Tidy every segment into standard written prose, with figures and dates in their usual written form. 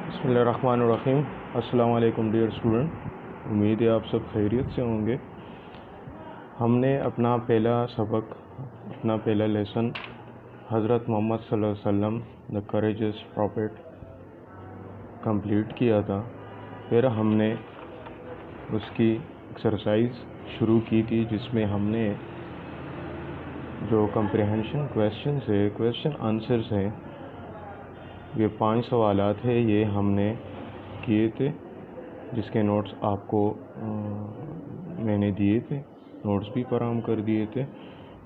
बिस्मिल्लाहिर्रहमानिर्रहीम। अस्सलाम वालेकुम डियर स्टूडेंट, उम्मीद है आप सब खैरियत से होंगे। हमने अपना पहला लेसन हज़रत मोहम्मद सल्लल्लाहु अलैहि वसल्लम द करेजियस प्रॉफिट कंप्लीट किया था। फिर हमने उसकी एक्सरसाइज शुरू की थी, जिसमें हमने जो कंप्रिहेंशन क्वेश्चन आंसर्स हैं, ये 5 सवालात है, ये हमने किए थे, जिसके नोट्स आपको मैंने दिए थे, नोट्स भी फराहम कर दिए थे।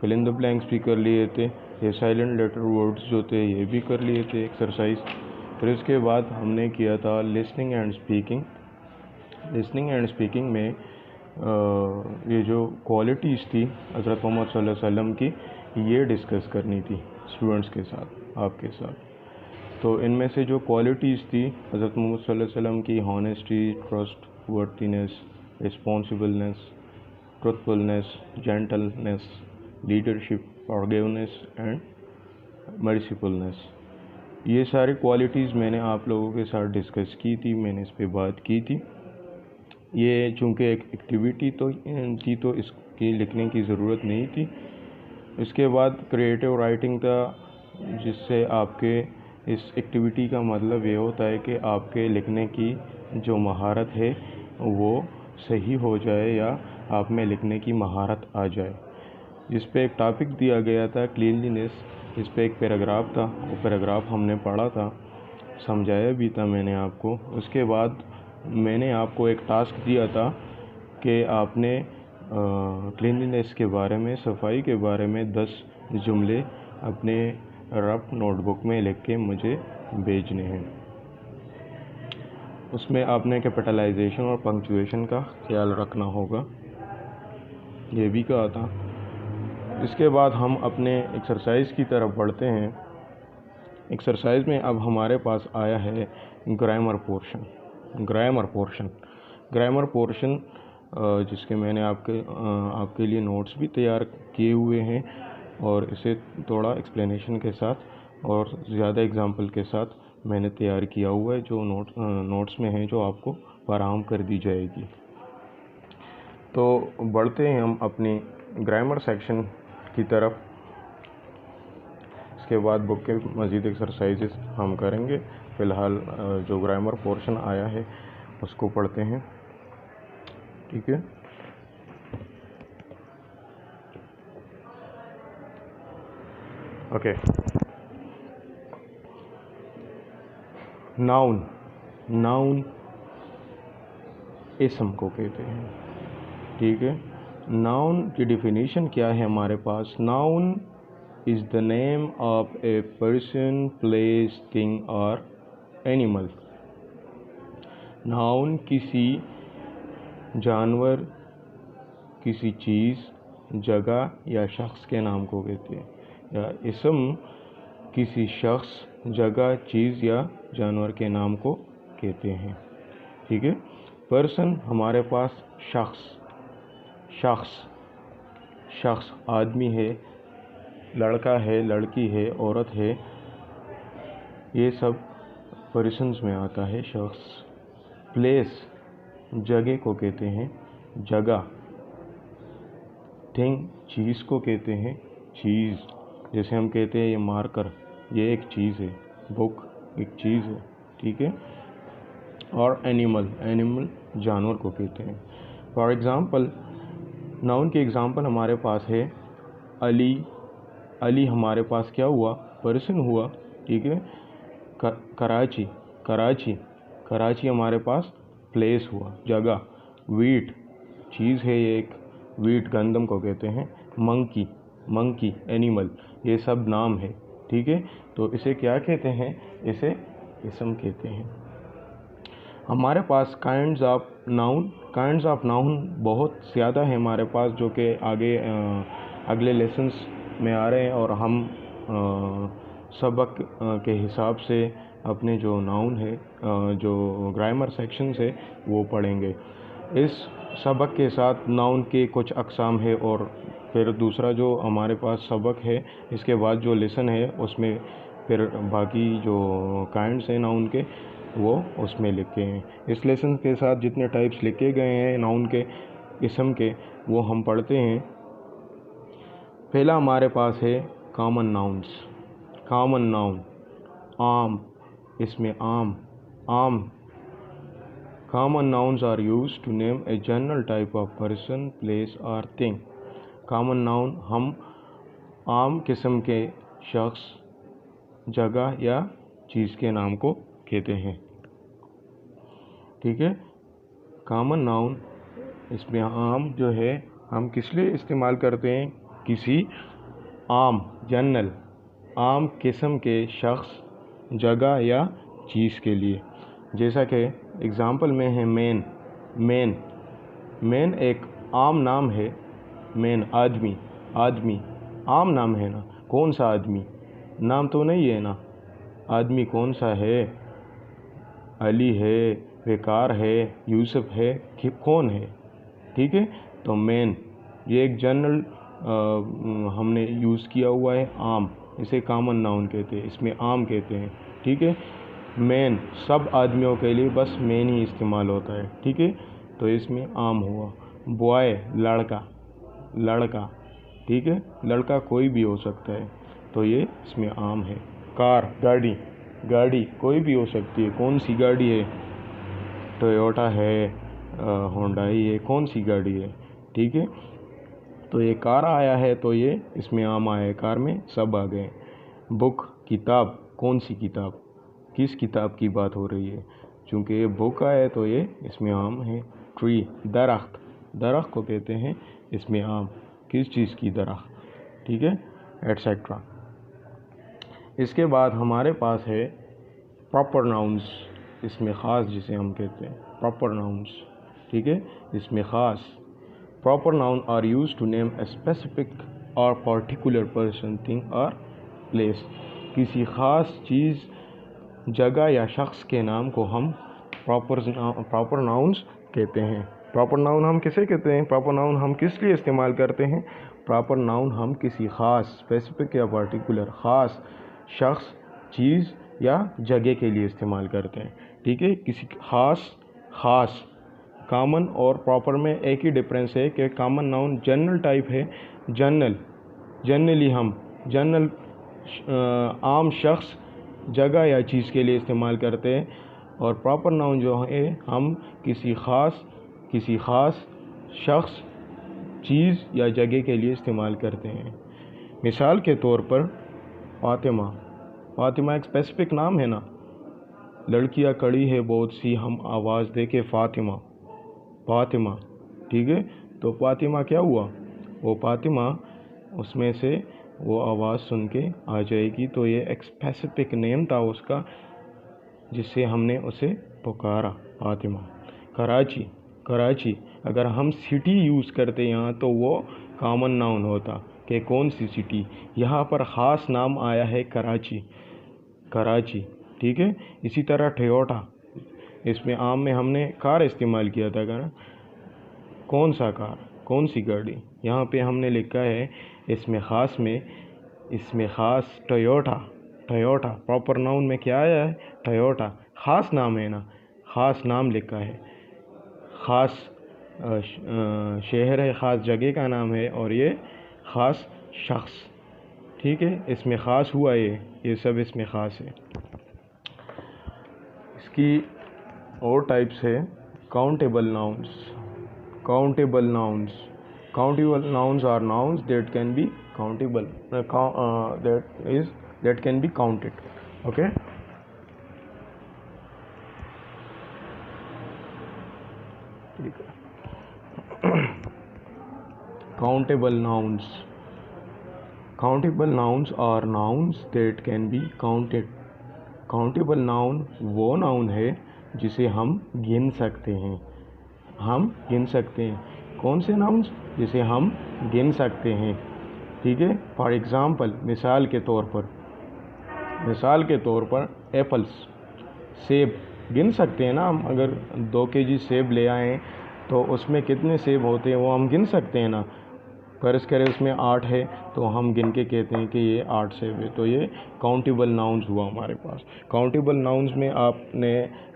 फिल इन द ब्लैंक्स भी कर लिए थे, ये साइलेंट लेटर वर्ड्स जो थे ये भी कर लिए थे एक्सरसाइज। फिर इसके बाद हमने किया था लिसनिंग एंड स्पीकिंग में ये जो क्वालिटीज़ थी हज़रत मोहम्मद सल्लल्लाहु अलैहि वसल्लम की, ये डिस्कस करनी थी स्टूडेंट्स के साथ, आपके साथ। तो इनमें से जो क्वालिटीज़ थी हज़रत मोहम्मद सल्लल्लाहु अलैहि वसल्लम की, honesty, trustworthiness, responsibleness, truthfulness, gentleness, leadership, forgiveness and mercifulness, ये सारी क्वालिटीज़ मैंने आप लोगों के साथ डिस्कस की थी, मैंने इस पे बात की थी। ये चूँकि एक एक्टिविटी थी तो इसकी लिखने की ज़रूरत नहीं थी। इसके बाद क्रिएटिव राइटिंग था, जिससे आपके इस एक्टिविटी का मतलब ये होता है कि आपके लिखने की जो महारत है वो सही हो जाए या आप में लिखने की महारत आ जाए। इस पे एक टॉपिक दिया गया था क्लीनलीनेस, इस पे एक पैराग्राफ था, वो पैराग्राफ हमने पढ़ा था, समझाया भी था मैंने आपको। उसके बाद मैंने आपको एक टास्क दिया था कि आपने क्लीनलीनेस के बारे में, सफाई के बारे में 10 जुमले अपने रफ नोटबुक में लिख के मुझे भेजने हैं। उसमें आपने कैपिटलाइजेशन और पंक्चुएशन का ख्याल रखना होगा, ये भी कहा था। इसके बाद हम अपने एक्सरसाइज की तरफ बढ़ते हैं। एक्सरसाइज में अब हमारे पास आया है ग्रामर पोर्शन, जिसके मैंने आपके लिए नोट्स भी तैयार किए हुए हैं, और इसे थोड़ा एक्सप्लेनेशन के साथ और ज़्यादा एग्जाम्पल के साथ मैंने तैयार किया हुआ है, जो नोट्स में है, जो आपको फराहम कर दी जाएगी। तो बढ़ते हैं हम अपनी ग्रामर सेक्शन की तरफ। इसके बाद बुक के मज़ीद एक्सरसाइजेस हम करेंगे। फ़िलहाल जो ग्रामर पोर्शन आया है उसको पढ़ते हैं, ठीक है। ओके, नाउन इसम को कहते हैं, ठीक है। नाउन की डिफिनीशन क्या है हमारे पास? Noun is the name of a person, place, thing और एनिमल। नाउन किसी जानवर, किसी चीज़, जगह या शख्स के नाम को कहते हैं, या इसम किसी शख्स, जगह, चीज़ या जानवर के नाम को कहते हैं, ठीक है। पर्सन हमारे पास शख्स आदमी है, लड़का है, लड़की है, औरत है, ये सब पर्सन्स में आता है, शख्स। प्लेस जगह को कहते हैं, जगह। थिंग चीज़ को कहते हैं, चीज़। जैसे हम कहते हैं ये मार्कर, ये एक चीज़ है, बुक एक चीज़ है, ठीक है। और एनिमल जानवर को कहते हैं। फॉर एग्ज़ाम्पल, नाउन की एग्ज़ाम्पल हमारे पास है अली हमारे पास क्या हुआ? पर्सन हुआ, ठीक है। कराची हमारे पास प्लेस हुआ, जगह। वीट चीज़ है एक, वीट गंदम को कहते हैं। मंकी एनिमल, ये सब नाम है, ठीक है। तो इसे क्या कहते हैं? इसे इसम कहते हैं। हमारे पास काइंड्स ऑफ नाउन बहुत ज़्यादा है हमारे पास, जो कि अगले लेसन्स में आ रहे हैं, और हम सबक के हिसाब से अपने जो नाउन है, जो ग्रामर सेक्शंस है, वो पढ़ेंगे। इस सबक के साथ नाउन के कुछ अक़साम है, और फिर दूसरा जो हमारे पास सबक है, इसके बाद जो लेसन है उसमें फिर बाकी जो काइंड्स हैं नाउन के, वो उसमें लिखे हैं। इस लेसन के साथ जितने टाइप्स लिखे गए हैं नाउन के किस्म के वो हम पढ़ते हैं। पहला हमारे पास है कॉमन नाउन्स। कॉमन नाउन आम, इसमें आम आम। Common nouns are used to name a general type of person, place और थिंग। कॉमन नाउन हम आम किस्म के शख्स, जगह या चीज़ के नाम को कहते हैं। ठीक है, कॉमन नाउन इसमें आम जो है हम किस लिए इस्तेमाल करते हैं? किसी आम जनरल आम किस्म के शख्स, जगह या चीज़ के लिए। जैसा कि एग्ज़ाम्पल में है मैन। मैन मैन एक आम नाम है। मैन आदमी, आदमी आम नाम है ना। कौन सा आदमी? नाम तो नहीं है ना। आदमी कौन सा है? अली है, बेकार है, यूसुफ है, कि कौन है? ठीक है, तो मैन ये एक जनरल हमने यूज़ किया हुआ है आम, इसे कॉमन नाउन कहते हैं, इसमें आम कहते हैं। ठीक है, मैन सब आदमियों के लिए बस मैन ही इस्तेमाल होता है। ठीक है, तो इसमें आम हुआ। बॉय लड़का, लड़का। ठीक है, लड़का कोई भी हो सकता है, तो ये इसमें आम है। कार गाड़ी, गाड़ी कोई भी हो सकती है। कौन सी गाड़ी है? टोयोटा है, होंडाई है, कौन सी गाड़ी है? ठीक है, तो ये कार आया है तो ये इसमें आम आया है। कार में सब आ गए। बुक किताब, कौन सी किताब? किस किताब की बात हो रही है? चूँकि ये बुक आया है तो ये इसमें आम है। ट्री दरख्त, दरख्त को कहते हैं इसमें आम। किस चीज़ की दरख्त? ठीक है, एटसेट्रा। इसके बाद हमारे पास है प्रॉपर नाउन्स, इसमें ख़ास जिसे हम कहते हैं प्रॉपर नाउन्स। ठीक है, इसमें ख़ास। Proper noun are used to name a specific और पर्टिकुलर पर्सन, थिंग और प्लेस। किसी ख़ास चीज़, जगह या शख्स के नाम को हम प्रॉपर नाउन्स कहते हैं। प्रॉपर नाउन हम किसे कहते हैं? प्रॉपर नाउन हम किस लिए इस्तेमाल करते हैं? प्रॉपर नाउन हम किसी ख़ास, स्पेसिफिक या पर्टिकुलर ख़ास शख्स, चीज़ या जगह के लिए इस्तेमाल करते हैं। ठीक है, किसी ख़ास। कॉमन और प्रॉपर में एक ही डिफरेंस है कि कॉमन नाउन जनरल टाइप है। जनरली हम जनरल आम शख्स, जगह या चीज़ के लिए इस्तेमाल करते हैं। और प्रॉपर नाउन जो है हम किसी ख़ास शख्स, चीज़ या जगह के लिए इस्तेमाल करते हैं। मिसाल के तौर पर फातिमा, फातिमा एक स्पेसिफिक नाम है ना। लड़कियां खड़ी है बहुत सी, हम आवाज़ दे के फातिमा, फातिमा। ठीक है, तो फातिमा क्या हुआ? वो फातिमा उसमें से वो आवाज़ सुन के आ जाएगी। तो ये एक स्पेसिफिक नेम था उसका जिससे हमने उसे पुकारा, फातिमा। कराची, कराची अगर हम सिटी यूज़ करते यहाँ तो वो कॉमन नाउन होता कि कौन सी सिटी। यहाँ पर ख़ास नाम आया है कराची, कराची। ठीक है, इसी तरह टोयोटा, इसमें आम में हमने कार इस्तेमाल किया था ना। कौन सा कार, कौन सी गाड़ी? यहाँ पे हमने लिखा है इसमें ख़ास टोयोटा, टोयोटा। प्रॉपर नाउन में क्या आया है? टोयोटा। ख़ास नाम है ना, ख़ास नाम लिखा है। ख़ास शहर है, ख़ास जगह का नाम है, और ये ख़ास शख्स। ठीक है, इसमें ख़ास हुआ ये सब इसमें ख़ास है। इसकी और टाइप्स है countable nouns. Countable nouns, countable nouns are nouns that can be countable, that can be counted. Okay, countable nouns. Countable nouns are nouns that can be counted. countable noun वो नाउन है जिसे हम गिन सकते हैं, हम गिन सकते हैं। कौन से नाउन्स? जिसे हम गिन सकते हैं। ठीक है, फॉर एग्ज़ाम्पल मिसाल के तौर पर एप्पल्स, सेब गिन सकते हैं ना हम। अगर 2 kg सेब ले आएँ तो उसमें कितने सेब होते हैं वो हम गिन सकते हैं ना। फर्ज करें उसमें 8 है तो हम गिन के कहते हैं कि ये 8 से है, तो ये काउंटेबल नाउन्स हुआ हमारे पास। काउंटेबल नाउन्स में आपने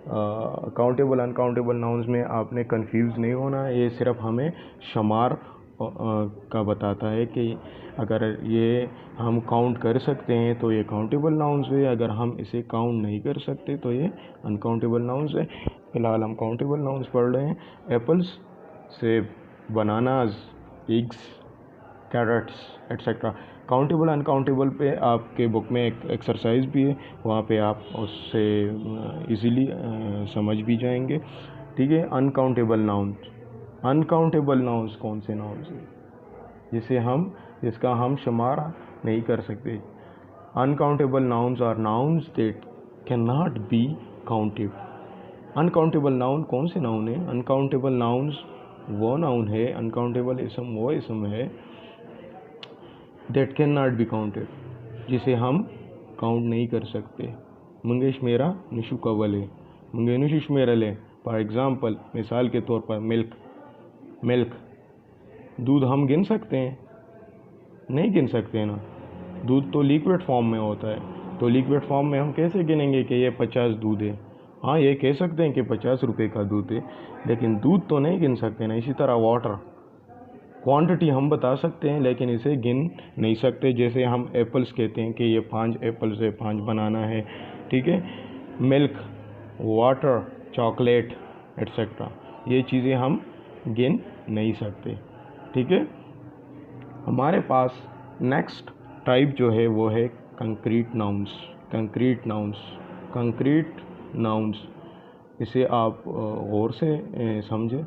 काउंटेबल अनकाउंटेबल नाउन्स में आपने कंफ्यूज नहीं होना है। ये सिर्फ हमें शुमार का बताता है कि अगर ये हम काउंट कर सकते हैं तो ये काउंटेबल नाउन्स है, अगर हम इसे काउंट नहीं कर सकते तो ये अनकाउंटेबल नाउन्स है। फ़िलहाल हम काउंटेबल नाउन्स पढ़ रहे हैं। एप्पल्स, सेब, bananas, eggs, carrots etcetera. Countable uncountable पे आपके बुक में एक एक्सरसाइज भी है, वहाँ पे आप उससे इजीली समझ भी जाएंगे। ठीक है। अनकाउंटेबल नाउन्स, अनकाउंटेबल नाउन्स कौन से नाउन्स हैं जिसका हम शुमार नहीं कर सकते। Uncountable nouns are nouns that can not be counted. Uncountable noun कौन से नाउन है? अनकाउंटेबल नाउन्स वो नाउन है, अनकाउंटेबल इसम वो इसम है that can not be counted, जिसे हम काउंट नहीं कर सकते। मंगेश मेरा निशु कवले, मंगे निशुष मेरा ले। फॉर एग्ज़ाम्पल, मिसाल के तौर पर मिल्क, दूध हम गिन सकते हैं? नहीं गिन सकते ना। दूध तो लिक्विड फॉर्म में होता है, तो लिक्विड फॉर्म में हम कैसे गिनेंगे कि ये 50 दूध है? हाँ, ये कह सकते हैं कि 50 रुपये का दूध है, लेकिन दूध तो नहीं गिन सकते ना। इसी तरह वाटर, क्वांटिटी हम बता सकते हैं लेकिन इसे गिन नहीं सकते। जैसे हम एप्पल्स कहते हैं कि ये 5 एप्पल्स है, 5 बनाना है। ठीक है। मिल्क, वाटर, चॉकलेट एट्सेट्रा, ये चीज़ें हम गिन नहीं सकते। ठीक है। हमारे पास नेक्स्ट टाइप जो है वो है concrete nouns. Concrete nouns, concrete nouns, इसे आप गौर से समझें।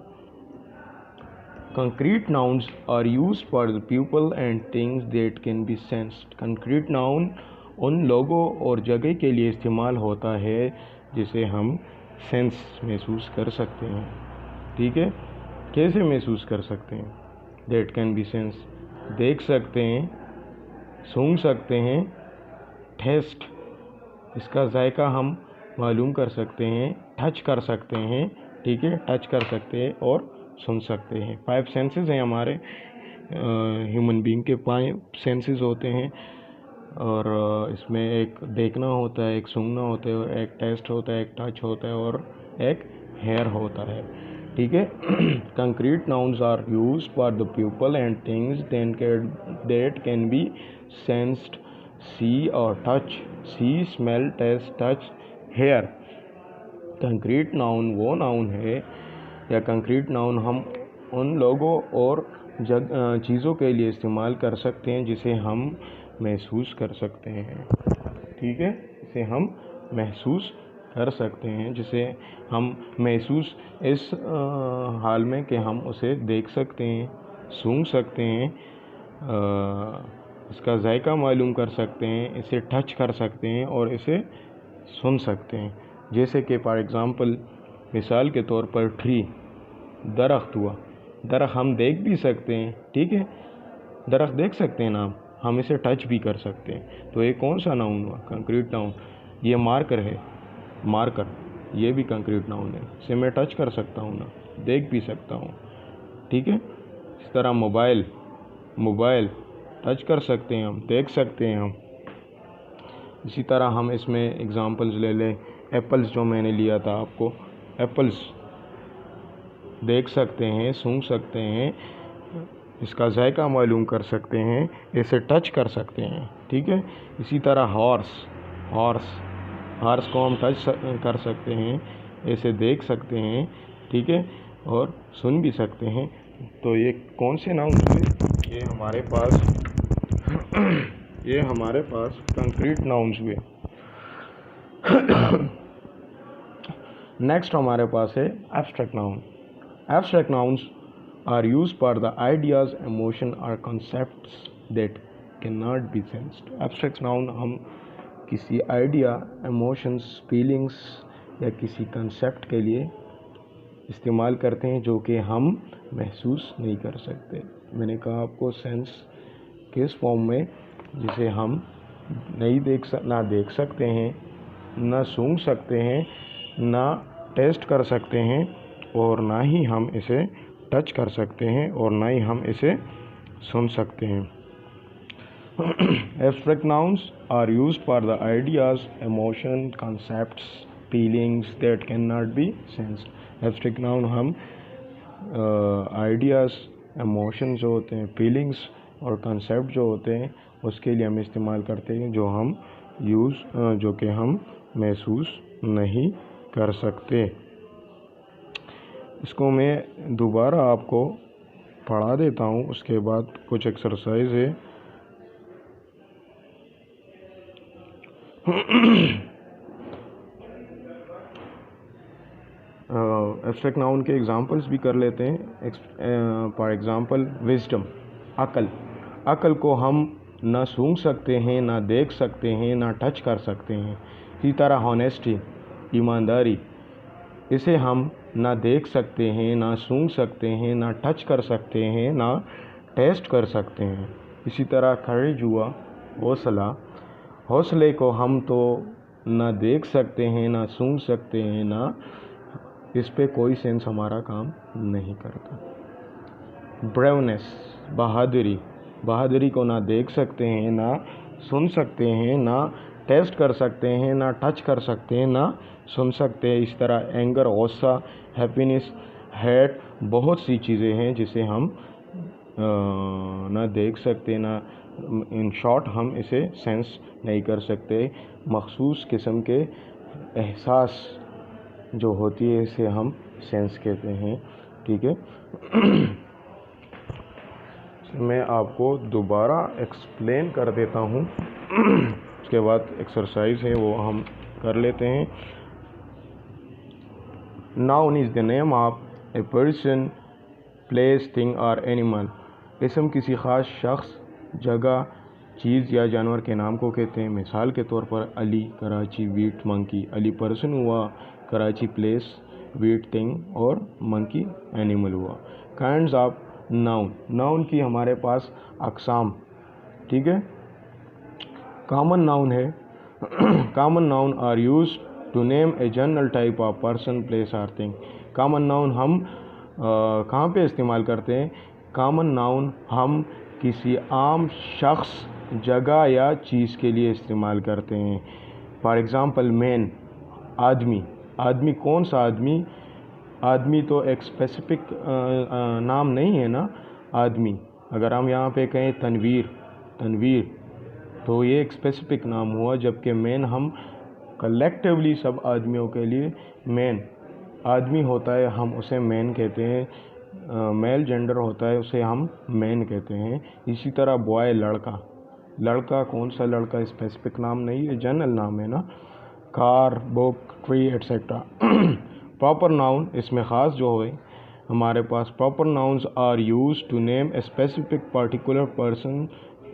Concrete nouns are used for the people and things that can be sensed. Concrete noun उन लोगों और जगह के लिए इस्तेमाल होता है जिसे हम सेंस महसूस कर सकते हैं। ठीक है। कैसे महसूस कर सकते हैं? दैट कैन बी सेंस, देख सकते हैं, सूंघ सकते हैं, टेस्ट, इसका जायका हम मालूम कर सकते हैं, टच कर सकते हैं। ठीक है। टच कर सकते हैं और सुन सकते हैं। 5 सेंसेस हैं हमारे ह्यूमन बीइंग के, 5 सेंसेस होते हैं, और इसमें एक देखना होता है, एक सूंघना होता है, एक टेस्ट होता है, एक टच होता है और एक हेयर होता है। ठीक है। Concrete nouns are used for the people and things that can be sensed, see और touch, see, smell, taste, touch, hear. Concrete noun वो नाउन है, या कंक्रीट नाउन हम उन लोगों और चीज़ों के लिए इस्तेमाल कर सकते हैं जिसे हम महसूस कर सकते हैं। ठीक है। इसे हम महसूस कर सकते हैं, जिसे हम महसूस इस हाल में कि हम उसे देख सकते हैं, सूंघ सकते हैं, इसका जायका मालूम कर सकते हैं, इसे टच कर सकते हैं और इसे सुन सकते हैं। जैसे कि फॉर एग्ज़ाम्पल, मिसाल के तौर पर ट्री, दरख्त हुआ। दरख्त हम देख भी सकते हैं। ठीक है। दरख्त देख सकते हैं ना, हम इसे टच भी कर सकते हैं। तो ये कौन सा नाउन हुआ? Concrete noun. ये मार्कर है, मार्कर, ये भी कंक्रीट नाउन है, इसे मैं टच कर सकता हूँ ना, देख भी सकता हूँ। ठीक है। इस तरह मोबाइल, मोबाइल टच कर सकते हैं हम, देख सकते हैं हम। इसी तरह हम इसमें एग्ज़ाम्पल्स ले लें। एप्पल्स जो मैंने लिया था आपको, एप्पल्स देख सकते हैं, सूंघ सकते हैं, इसका जायका मालूम कर सकते हैं, इसे टच कर सकते हैं। ठीक है। इसी तरह हॉर्स, हॉर्स को हम टच कर सकते हैं, इसे देख सकते हैं। ठीक है। और सुन भी सकते हैं। तो ये कौन से नाउन हुए? ये हमारे पास कंक्रीट नाउन्स हुए। नेक्स्ट हमारे पास है abstract noun. Abstract nouns are used for the ideas, emotion or concepts that cannot be sensed. Abstract noun हम किसी आइडिया, इमोशंस, फीलिंग्स या किसी कंसेप्ट के लिए इस्तेमाल करते हैं जो कि हम महसूस नहीं कर सकते। मैंने कहा आपको सेंस किस फॉर्म में, जिसे हम ना देख सकते हैं, ना सूंघ सकते हैं, ना टेस्ट कर सकते हैं, और ना ही हम इसे टच कर सकते हैं, और ना ही हम इसे सुन सकते हैं। Abstract nouns are used for the ideas, emotion, concepts, feelings that can not be sensed. Abstract noun हम आइडियाज़, इमोशन जो होते हैं, फीलिंग्स और कंसेप्ट जो होते हैं उसके लिए हम इस्तेमाल करते हैं, जो कि हम महसूस नहीं कर सकते। इसको मैं दोबारा आपको पढ़ा देता हूँ, उसके बाद कुछ एक्सरसाइज है। एब्स्ट्रैक्ट नाउन के एग्जांपल्स भी कर लेते हैं। फॉर एग्जांपल विजडम, अकल। अकल को हम ना सूंघ सकते हैं, ना देख सकते हैं, ना टच कर सकते हैं। इसी तरह हॉनेस्टी, ईमानदारी, इसे हम ना देख सकते हैं, ना सूंघ सकते हैं, ना टच कर सकते हैं, ना टेस्ट कर सकते हैं। इसी तरह करेज हुआ, हौसला। हौसले को हम तो ना देख सकते हैं, ना सूंघ सकते हैं, ना इस पे कोई सेंस हमारा काम नहीं करता। ब्रेवनेस, बहादुरी। बहादुरी को ना देख सकते हैं, ना सुन सकते हैं, ना टेस्ट कर सकते हैं, ना टच कर सकते हैं, ना सुन सकते हैं। इस तरह एंगर, गुस्सा, हैप्पीनेस, हेट, बहुत सी चीज़ें हैं जिसे हम ना देख सकते, ना इन शॉर्ट हम इसे सेंस नहीं कर सकते। मखसूस किस्म के एहसास जो होती है इसे हम सेंस कहते हैं। ठीक है। मैं आपको दोबारा एक्सप्लेन कर देता हूँ, उसके बाद एक्सरसाइज है वो हम कर लेते हैं। Noun is the name of a person, place, thing और एनिमल। इसम किसी ख़ास शख्स, जगह, चीज़ या जानवर के नाम को कहते हैं। मिसाल के तौर पर Ali, Karachi, wheat, monkey. Ali person हुआ, कराची प्लेस, वीट थिंग और मंकी एनिमल हुआ। काइंड्स ऑफ नाउन, नाउन की हमारे पास अक़साम। ठीक है। कॉमन नाउन है। Common noun are use to name a general type of person, place और थिंग। कॉमन नाउन हम कहाँ पे इस्तेमाल करते हैं? कॉमन नाउन हम किसी आम शख्स, जगह या चीज़ के लिए इस्तेमाल करते हैं। फॉर एग्ज़ाम्पल मैन, आदमी। आदमी कौन सा आदमी? आदमी तो एक स्पेसिफिक नाम नहीं है ना आदमी। अगर हम यहाँ पे कहें तनवीर, तनवीर तो ये एक स्पेसिफिक नाम हुआ, जबकि मैन हम कलेक्टिवली सब आदमियों के लिए मैन आदमी होता है, हम उसे मैन कहते हैं। मेल जेंडर होता है उसे हम मैन कहते हैं। इसी तरह बॉय, लड़का। लड़का कौन सा लड़का? स्पेसिफिक नाम नहीं है, जनरल नाम है ना। Car, book, tree etcetera. Proper noun, इसमें ख़ास जो है हमारे पास, proper nouns are use to name a specific particular person,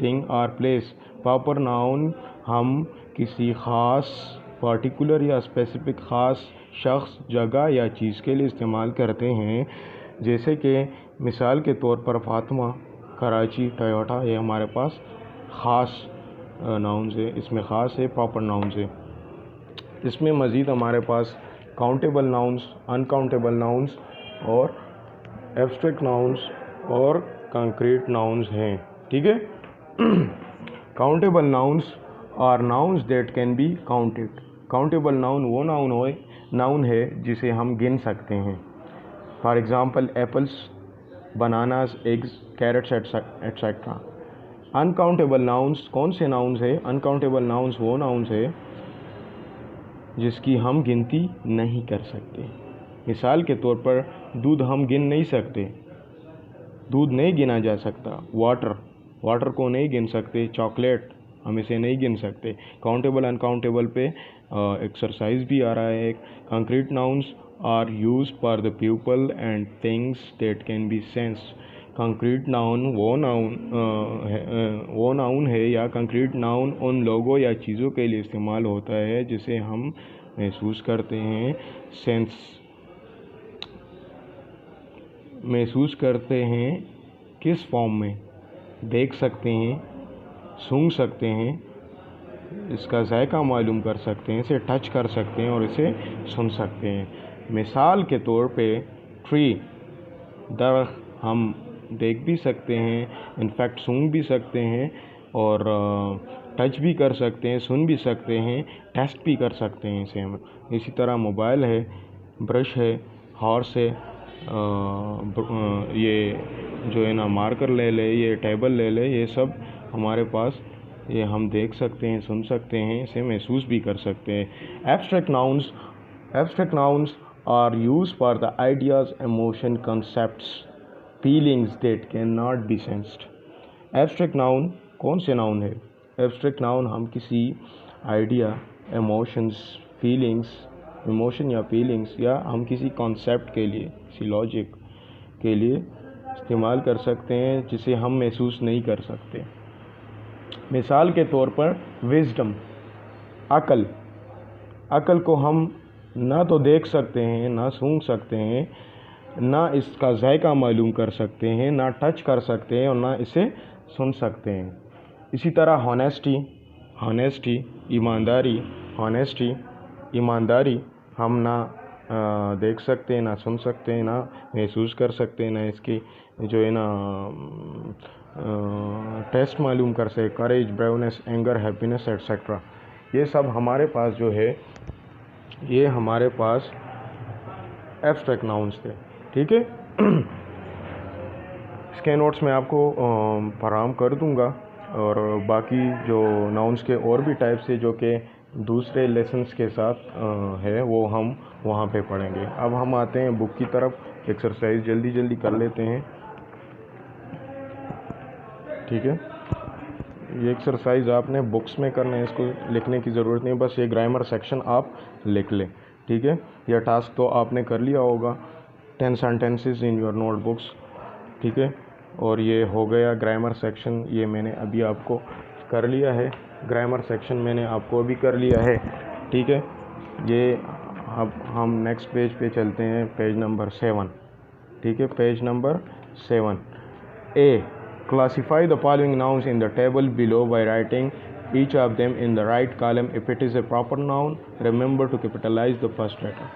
thing और प्लेस। प्रॉपर नाउन हम किसी ख़ास पर्टिकुलर या स्पेसिफिक ख़ास शख्स, जगह या चीज़ के लिए इस्तेमाल करते हैं। जैसे कि मिसाल के तौर पर फातिमा, कराची, टोयोटा, ये हमारे पास ख़ास नाउन्स है, इसमें ख़ास है, प्रॉपर नाउन्स है। इसमें मज़ीद हमारे पास काउंटेबल नाउन्स, अनकाउंटेबल नाउन्स और एब्स्ट्रैक्ट नाउन्स और कंक्रीट नाउन्स हैं। ठीक है। Countable nouns are nouns that can be counted. Countable noun वो नाउन है जिसे हम गिन सकते हैं। For example apples, bananas, eggs, carrots etcetera. Uncountable nouns कौन से नाउन्स है? अनकाउंटेबल नाउन्स वो नाउन्स है जिसकी हम गिनती नहीं कर सकते। मिसाल के तौर पर दूध हम गिन नहीं सकते, दूध नहीं गिना जा सकता। वाटर को नहीं गिन सकते। चॉकलेट हम इसे नहीं गिन सकते। काउंटेबल अनकाउंटेबल पे एक्सरसाइज भी आ रहा है। Concrete nouns are use for the people and things that can be sense. Concrete noun वो नाउन है या कंक्रीट नाउन उन लोगों या चीज़ों के लिए इस्तेमाल होता है जिसे हम महसूस करते हैं, महसूस करते हैं। किस फॉर्म में? देख सकते हैं, सूंघ सकते हैं, इसका जायका मालूम कर सकते हैं, इसे टच कर सकते हैं और इसे सुन सकते हैं। मिसाल के तौर पे ट्री, दरख्त हम देख भी सकते हैं, इनफैक्ट सूंघ भी सकते हैं और टच भी कर सकते हैं, सुन भी सकते हैं, टेस्ट भी कर सकते हैं इसे हम। इसी तरह मोबाइल है, ब्रश है, हॉर्स है, ये जो है ना मार्कर ले ले, ये टेबल ले ले, ये सब हमारे पास, ये हम देख सकते हैं, सुन सकते हैं, इसे महसूस भी कर सकते हैं। Abstract nouns are use for the ideas, emotion, concepts, feelings that can not be sensed. Abstract noun कौन से नाउन है? एब्स्ट्रैक्ट नाउन हम किसी आइडिया, इमोशंस, फीलिंग्स, इमोशन या फीलिंग्स, या हम किसी कॉन्सेप्ट के लिए, किसी लॉजिक के लिए इस्तेमाल कर सकते हैं जिसे हम महसूस नहीं कर सकते। मिसाल के तौर पर विजडम, अकल को हम ना तो देख सकते हैं, ना सूंघ सकते हैं, ना इसका जायका मालूम कर सकते हैं, ना टच कर सकते हैं और ना इसे सुन सकते हैं। इसी तरह हॉनेस्टी, ईमानदारी हम ना देख सकते हैं, ना सुन सकते हैं, ना महसूस कर सकते हैं, ना इसकी जो है ना टेस्ट मालूम कर सकते। करेज, ब्रेवनेस, एंगर, हैप्पीनेस एट्सेट्रा, ये सब हमारे पास जो है, ये हमारे पास एब्स्ट्रैक्ट नाउन्स थे। ठीक है, इसके नोट्स मैं आपको फराहम कर दूंगा और बाकी जो नाउन्स के और भी टाइप्स है जो कि दूसरे लेसन्स के साथ है, वो हम वहाँ पे पढ़ेंगे। अब हम आते हैं बुक की तरफ, एक्सरसाइज जल्दी कर लेते हैं। ठीक है, ये एक्सरसाइज आपने बुक्स में करना है, इसको लिखने की ज़रूरत नहीं, बस ये ग्रामर सेक्शन आप लिख लें। ठीक है, यह टास्क तो आपने कर लिया होगा, 10 सेंटेंसेस इन योर नोटबुक्स। ठीक है, और ये हो गया ग्रामर सेक्शन, ये मैंने अभी आपको कर लिया है, ग्रामर सेक्शन मैंने आपको अभी कर लिया है। ठीक है, ये अब हम नेक्स्ट पेज पे चलते हैं, पेज नंबर 7। ठीक है, page number 7। A, classify the following nouns in the table below by writing each of them in the right column. If it is a proper noun, remember to capitalize the first letter.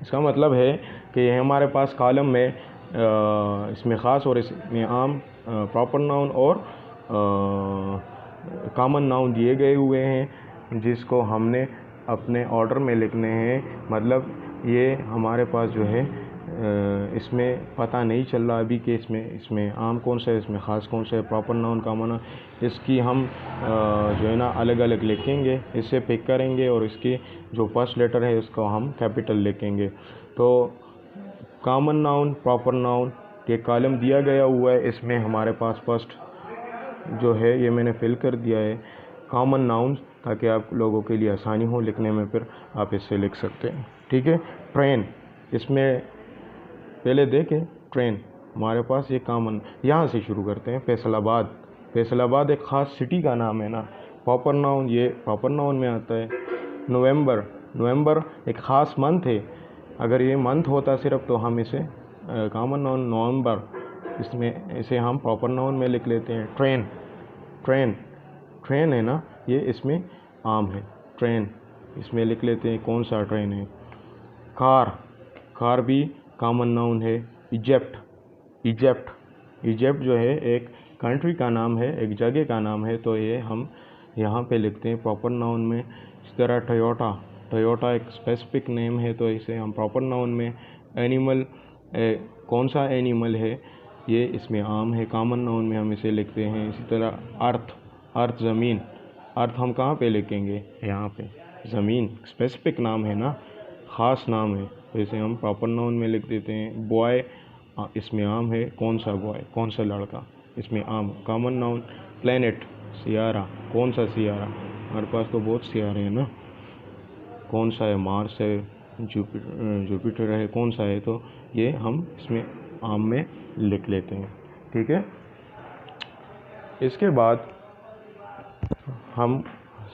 इसका मतलब है कि हमारे पास column में इसमें ख़ास और इसमें आम, प्रॉपर नाउन और कॉमन नाउन दिए गए हुए हैं, जिसको हमने अपने ऑर्डर में लिखने हैं। मतलब ये हमारे पास जो है इसमें पता नहीं चल रहा अभी कि इसमें आम कौन सा है, इसमें ख़ास कौन सा है, प्रॉपर नाउन, कॉमन नाउन, इसकी हम जो है ना अलग अलग लिखेंगे, इससे पिक करेंगे और इसकी जो फर्स्ट लेटर है उसको हम कैपिटल लिखेंगे। तो कॉमन नाउन, प्रॉपर नाउन, ये कॉलम दिया गया हुआ है, इसमें हमारे पास फर्स्ट जो है ये मैंने फिल कर दिया है कॉमन नाउन, ताकि आप लोगों के लिए आसानी हो लिखने में, फिर आप इससे लिख सकते हैं। ठीक है, ट्रेन, इसमें पहले देखें, ट्रेन हमारे पास ये कॉमन, यहाँ से शुरू करते हैं। फैसलाबाद एक ख़ास सिटी का नाम है ना, प्रॉपर नाउन, ये प्रॉपर नाउन में आता है। नवंबर एक ख़ास मंथ है, अगर ये मंथ होता सिर्फ तो हम इसे कॉमन नाउन नवंबर, इसमें इसे हम प्रॉपर नाउन में लिख लेते हैं। ट्रेन है ना, ये इसमें आम है, ट्रेन इसमें लिख लेते हैं कौन सा ट्रेन है। कार भी कॉमन नाउन है। इजिप्ट जो है एक कंट्री का नाम है, एक जगह का नाम है, तो ये हम यहाँ पे लिखते हैं प्रॉपर नाउन में। इस तरह टोयोटा एक स्पेसिफिक नेम है, तो इसे हम प्रॉपर नाउन में। एनिमल, कौन सा एनिमल है, ये इसमें आम है, कॉमन नाउन में हम इसे लिखते हैं। इसी तरह अर्थ ज़मीन, अर्थ हम कहाँ पे लिखेंगे, यहाँ पे। ज़मीन स्पेसिफिक नाम है ना, ख़ास नाम है, तो इसे हम प्रॉपर नाउन में लिख देते हैं। बॉय इसमें आम है, कौन सा बॉय, कौन सा लड़का, इसमें आम, कॉमन नाउन। प्लेनेट सियारा, कौन सा सियारा, हमारे पास तो बहुत सियारे हैं ना, कौन सा है, मार्स है, जुपिटर है, कौन सा है, तो ये हम इसमें आम में लिख लेते हैं। ठीक है, इसके बाद हम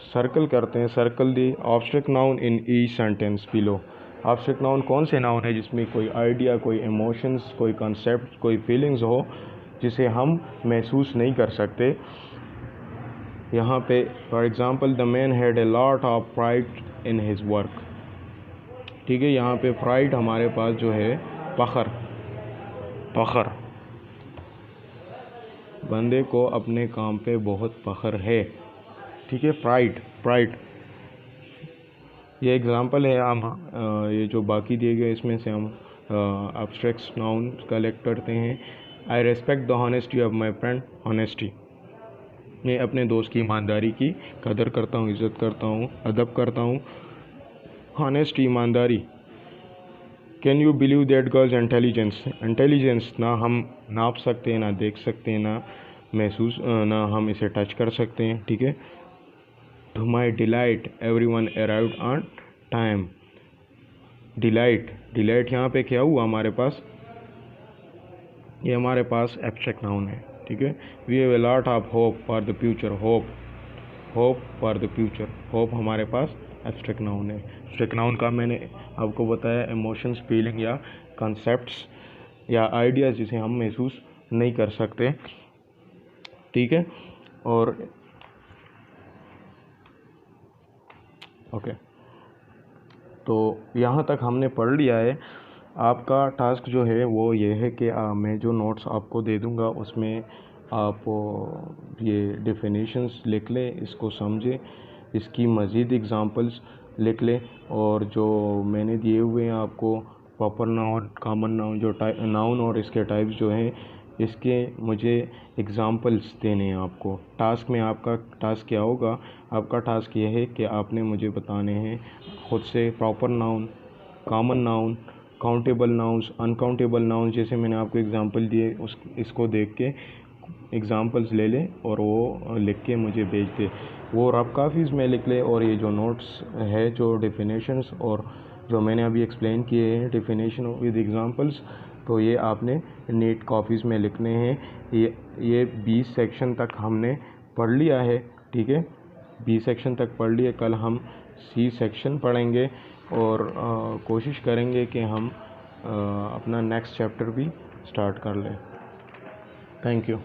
सर्कल करते हैं। Circle the obstruct noun in each sentence below. Obstruct noun कौन से नाउन है जिसमें कोई आइडिया, कोई इमोशंस, कोई कंसेप्ट, कोई फीलिंग्स हो जिसे हम महसूस नहीं कर सकते। यहाँ पे for example, the man had a lot of pride in his work. ठीक है, यहाँ पे प्राइड हमारे पास जो है फ़ख्र, बंदे को अपने काम पे बहुत फ़ख्र है। ठीक है, प्राइड, प्राइड। ये एग्ज़ाम्पल है। हम ये जो बाकी दिए गए इसमें से हम एब्स्ट्रैक्ट नाउन कलेक्ट करते हैं। आई respect the honesty of my friend. Honesty, मैं अपने दोस्त की ईमानदारी की कदर करता हूँ, इज़्ज़त करता हूँ, अदब करता हूँ। ऑनेस्टी, ईमानदारी। Can you believe that girls intelligence. Intelligence ना हम नाप सकते हैं, ना देख सकते हैं, ना महसूस, ना हम इसे टच कर सकते हैं। ठीक है। To my delight everyone arrived on time. Delight, delight यहाँ पे क्या हुआ हमारे पास, ये हमारे पास एब्स्ट्रैक्ट नाउन है। ठीक है। We have a lot of hope for the future. Hope, hope for the future. Hope हमारे पास एब्स्ट्रैक्ट नाउन है। एब्स्ट्रैक्ट नाउन का मैंने आपको बताया इमोशंस, फीलिंग या कॉन्सेप्ट्स या आइडियाज़ जिसे हम महसूस नहीं कर सकते। ठीक है। और ओके, तो यहाँ तक हमने पढ़ लिया है। आपका टास्क जो है वो ये है कि मैं जो नोट्स आपको दे दूँगा उसमें आप ये डेफिनेशंस लिख लें, इसको समझें, इसकी मज़ीद एग्ज़ाम्पल्स लिख लें, और जो मैंने दिए हुए हैं आपको प्रॉपर नाउन, कॉमन नाउन, जो नाउन और इसके टाइप्स जो हैं, इसके मुझे एग्ज़ाम्पल्स देने हैं आपको। टास्क में आपका टास्क क्या होगा, आपका टास्क ये है कि आपने मुझे बताने हैं खुद से proper noun, common noun, countable nouns, uncountable nouns, जैसे मैंने आपको एग्ज़ाम्पल दिए उस इसको देख के एग्ज़ाम्पल्स ले लें और वो लिख के मुझे भेज दे। वो रफ काफ़ीज़ में लिख ले, और ये जो नोट्स है, जो डेफिनेशंस और जो मैंने अभी एक्सप्लेन किए हैं डेफिनेशन विद एग्ज़ाम्पल्स, तो ये आपने नीट कॉपीज़ में लिखने हैं। ये 20 सेक्शन तक हमने पढ़ लिया है। ठीक है, 20 सेक्शन तक पढ़ लिए। कल हम सी सेक्शन पढ़ेंगे और कोशिश करेंगे कि हम अपना नेक्स्ट चैप्टर भी स्टार्ट कर लें। Thank you.